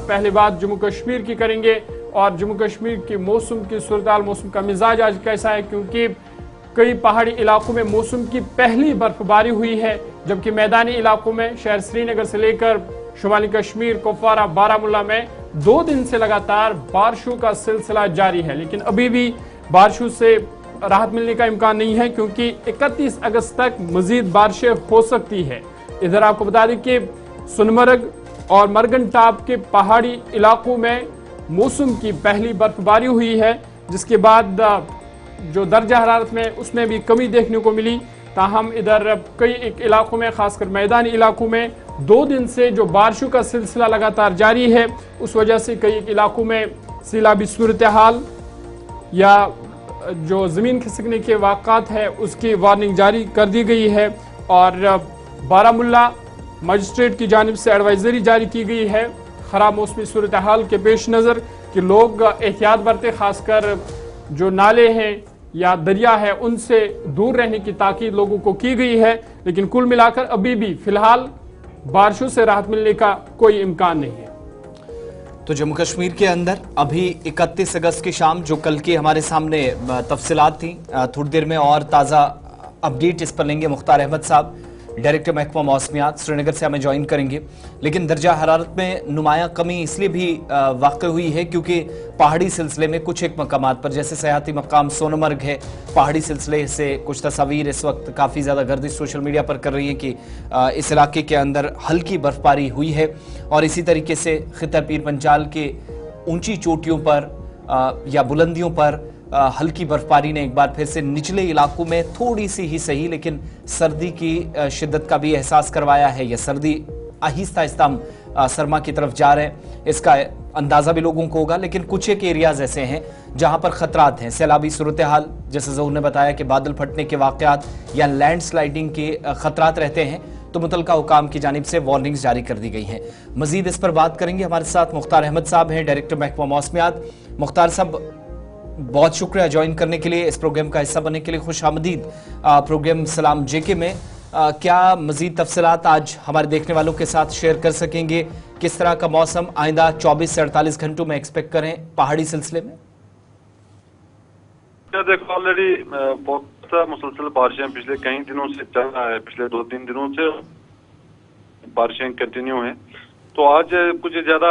पहले बात जम्मू कश्मीर की करेंगे और जम्मू कश्मीर की मौसम की सूरत, मौसम का मिजाज आज कैसा है, क्योंकि कई पहाड़ी इलाकों में मौसम की पहली बर्फबारी हुई है, जबकि मैदानी इलाकों में शहर श्रीनगर से लेकर शुमाली कश्मीर, कुपवारा, बारामूला में 2 दिन से लगातार बारिशों का सिलसिला जारी है। लेकिन अभी भी बारिशों से राहत मिलने का इम्कान नहीं है, क्योंकि 31 अगस्त तक मजीद बारिशें हो सकती है। इधर आपको बता दें कि सोनमर्ग और मरगन टाप के पहाड़ी इलाकों में मौसम की पहली बर्फबारी हुई है, जिसके बाद जो दर्जा हरारत में उसमें भी कमी देखने को मिली। ताहम इधर कई इलाकों में, खासकर मैदानी इलाकों में 2 दिन से जो बारिशों का सिलसिला लगातार जारी है, उस वजह से कई इलाकों में सैलाबी सूरत हाल या जो ज़मीन खिसकने के वाक़ात है उसकी वार्निंग जारी कर दी गई है। और बारामूला मजिस्ट्रेट की जानिब से एडवाइजरी जारी की गई है खराब मौसमी सूरत हाल के पेश नज़र कि लोग एहतियात बरतें, खासकर जो नाले हैं या दरिया है उनसे दूर रहने की ताकीद लोगों को की गई है। लेकिन कुल मिलाकर अभी भी फिलहाल बारिशों से राहत मिलने का कोई इम्कान नहीं है। तो जम्मू कश्मीर के अंदर अभी 31 अगस्त की शाम जो कल की हमारे सामने तफसीलात थी, थोड़ी देर में और ताज़ा अपडेट इस पर लेंगे। मुख्तार अहमद साहब डायरेक्टर महकमा मौसमियात श्रीनगर से हमें ज्वाइन करेंगे। लेकिन दर्जा हरारत में नुमाया कमी इसलिए भी वाक़ हुई है क्योंकि पहाड़ी सिलसिले में कुछ एक मकामात पर, जैसे सयाहती मकाम सोनमर्ग है, पहाड़ी सिलसिले से कुछ तस्वीर इस वक्त काफ़ी ज़्यादा गर्दिश सोशल मीडिया पर कर रही है कि इस इलाके के अंदर हल्की बर्फबारी हुई है। और इसी तरीके से खिता पीर पंजाल के ऊंची चोटियों पर या बुलंदियों पर हल्की बर्फबारी ने एक बार फिर से निचले इलाकों में थोड़ी सी ही सही लेकिन सर्दी की शिद्दत का भी एहसास करवाया है। यह सर्दी आहिस्ता आहिस्ता हम सरमा की तरफ जा रहे हैं, इसका अंदाजा भी लोगों को होगा। लेकिन कुछ एक एरियाज ऐसे हैं जहां पर खतरात हैं, सैलाबी सूरत हाल, जैसे ज़हूर ने बताया कि बादल फटने के वाक़यात या लैंड स्लाइडिंग के खतरात रहते हैं, तो मुतलका हुकाम की जानिब से वार्निंग्स जारी कर दी गई हैं। मजीद इस पर बात करेंगे। हमारे साथ मुख्तार अहमद साहब हैं, डायरेक्टर महकमा मौसमियात। मुख्तार साहब, बहुत शुक्रिया ज्वाइन करने के लिए, इस प्रोग्राम का हिस्सा बनने के लिए। खुश आमदीद प्रोग्राम सलाम जेके में। क्या मजीद तफसीलात आज हमारे देखने वालों के साथ शेयर कर सकेंगे? किस तरह का मौसम आइंदा 24 से 48 घंटों में एक्सपेक्ट करें पहाड़ी सिलसिले में? देखो, ऑलरेडी बहुत मुसलसल बारिशें पिछले कई दिनों से चल रहा है, पिछले 2-3 दिनों से बारिशें कंटिन्यू हैं। तो आज कुछ ज्यादा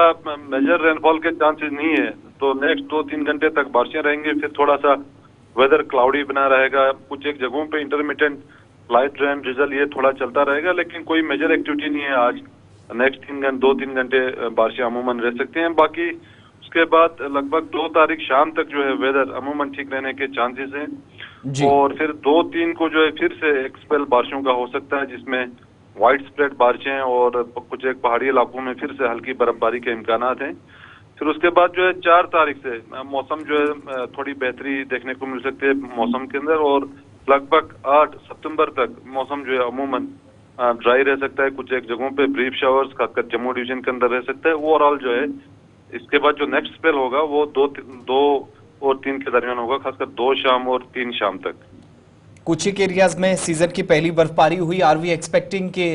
मेजर रेनफॉल के चांसेस नहीं है, तो नेक्स्ट 2-3 घंटे तक बारिशें रहेंगी। फिर थोड़ा सा वेदर क्लाउडी बना रहेगा, कुछ एक जगहों पे इंटरमिटेंट लाइट रेन ड्रिजल ये थोड़ा चलता रहेगा, लेकिन कोई मेजर एक्टिविटी नहीं है आज। नेक्स्ट 2-3 घंटे बारिशें अमूमन रह सकते हैं। बाकी उसके बाद लगभग 2 तारीख शाम तक जो है वेदर अमूमन ठीक रहने के चांसेस हैं। और फिर 2-3 को जो है फिर से एक स्पेल बारिशों का हो सकता है, जिसमें वाइड स्प्रेड बारिशें और कुछ एक पहाड़ी इलाकों में फिर से हल्की बर्फबारी के इम्कानात हैं। फिर उसके बाद जो है 4 तारीख से मौसम जो है थोड़ी बेहतरी देखने को मिल सकती है मौसम के अंदर, और लगभग 8 सितंबर तक मौसम जो है अमूमन ड्राई रह सकता है। कुछ एक जगहों पे ब्रीफ शावर्स खासकर जम्मू डिवीजन के अंदर रह सकता है। ओवरऑल जो है इसके बाद जो नेक्स्ट स्पेल होगा वो 2 और 3 के दरमियान होगा, खासकर 2 शाम और 3 शाम तक। कुछ एक एरियाज में सीजन की पहली बर्फबारी हुई। आर वी एक्सपेक्टिंग के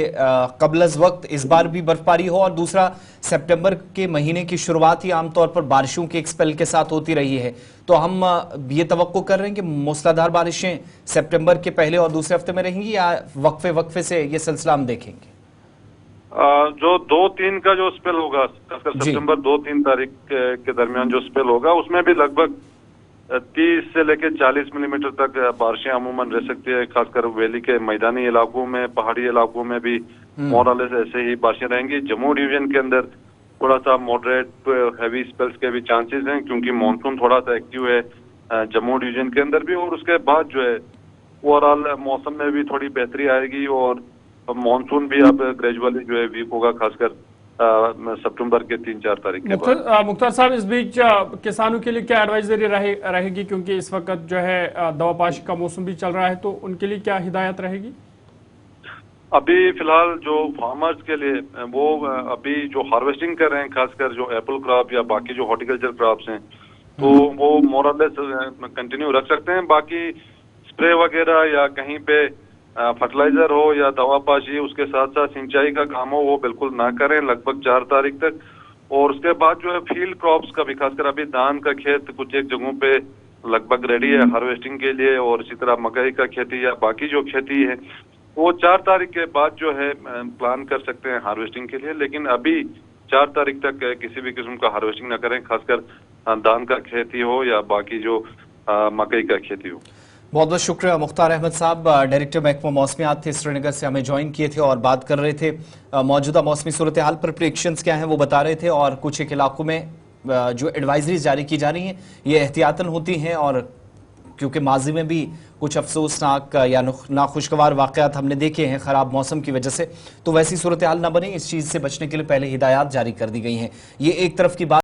कबलज वक्त इस बार भी बर्फबारी हो? और दूसरा, सितंबर के महीने की शुरुआत ही आमतौर पर बारिशों के एक स्पेल के साथ होती रही है, तो हम ये तवक्को कर रहे हैं कि मूसलाधार बारिशें सितंबर के पहले और दूसरे हफ्ते में रहेंगी, या वक्फे से ये सिलसिला हम देखेंगे? जो 2-3 का जो स्पेल होगा, सितंबर 2-3 तारीख के दरमियान जो स्पेल होगा, उसमें भी लगभग 30 से लेकर 40 मिलीमीटर तक बारिशें अमूमन रह सकती है। खासकर वैली के मैदानी इलाकों में, पहाड़ी इलाकों में भी मोरलेस ऐसे ही बारिशें रहेंगी। जम्मू डिवीजन के अंदर थोड़ा सा मॉडरेट हैवी स्पेल्स के भी चांसेस हैं, क्योंकि मानसून थोड़ा सा एक्टिव है जम्मू डिवीजन के अंदर भी। और उसके बाद जो है ओवरऑल मौसम में भी थोड़ी बेहतरी आएगी और मानसून भी अब ग्रेजुअली जो है वीक होगा, खासकर सितंबर के 3-4 तारीख के बाद। मुख्तार साहब, इस बीच किसानों के लिए क्या एडवाइजरी रहेगी, क्योंकि इस वक्त जो है दवापाशी का मौसम भी चल रहा है, तो उनके लिए क्या हिदायत रहेगी? अभी फिलहाल जो फार्मर्स के लिए वो अभी जो हार्वेस्टिंग कर रहे हैं, खासकर जो एप्पल क्रॉप या बाकी जो हॉर्टिकल्चर क्रॉप्स हैं, तो वो मोरलेस कंटिन्यू रख सकते हैं। बाकी स्प्रे वगैरह या कहीं पे फर्टिलाइजर हो या दवापाशी, उसके साथ साथ सिंचाई का काम हो, वो बिल्कुल ना करें लगभग 4 तारीख तक। और उसके बाद जो है फील्ड क्रॉप्स का भी, खासकर अभी धान का खेत कुछ एक जगहों पे लगभग रेडी है हार्वेस्टिंग के लिए, और इसी तरह मकई का खेती या बाकी जो खेती है वो 4 तारीख के बाद जो है प्लान कर सकते हैं हार्वेस्टिंग के लिए। लेकिन अभी 4 तारीख तक किसी भी किस्म का हार्वेस्टिंग ना करें, खासकर धान का खेती हो या बाकी जो मकई का खेती हो। बहुत बहुत शुक्रिया मुख्तार अहमद साहब, डायरेक्टर महकमा मौसमियात थे, श्रीनगर से हमें ज्वाइन किए थे और बात कर रहे थे मौजूदा मौसमी सूरत हाल पर प्रेडिक्शंस क्या हैं वो बता रहे थे, और कुछ एक इलाकों में जो एडवाइजरीज जारी की जा रही हैं ये एहतियातन होती हैं, और क्योंकि माजी में भी कुछ अफसोसनाक या नाखुशगवार वाक़यात हमने देखे हैं ख़राब मौसम की वजह से, तो वैसी सूरत हाल ना बने इस चीज़ से बचने के लिए पहले हिदायत जारी कर दी गई हैं। ये एक तरफ की बात।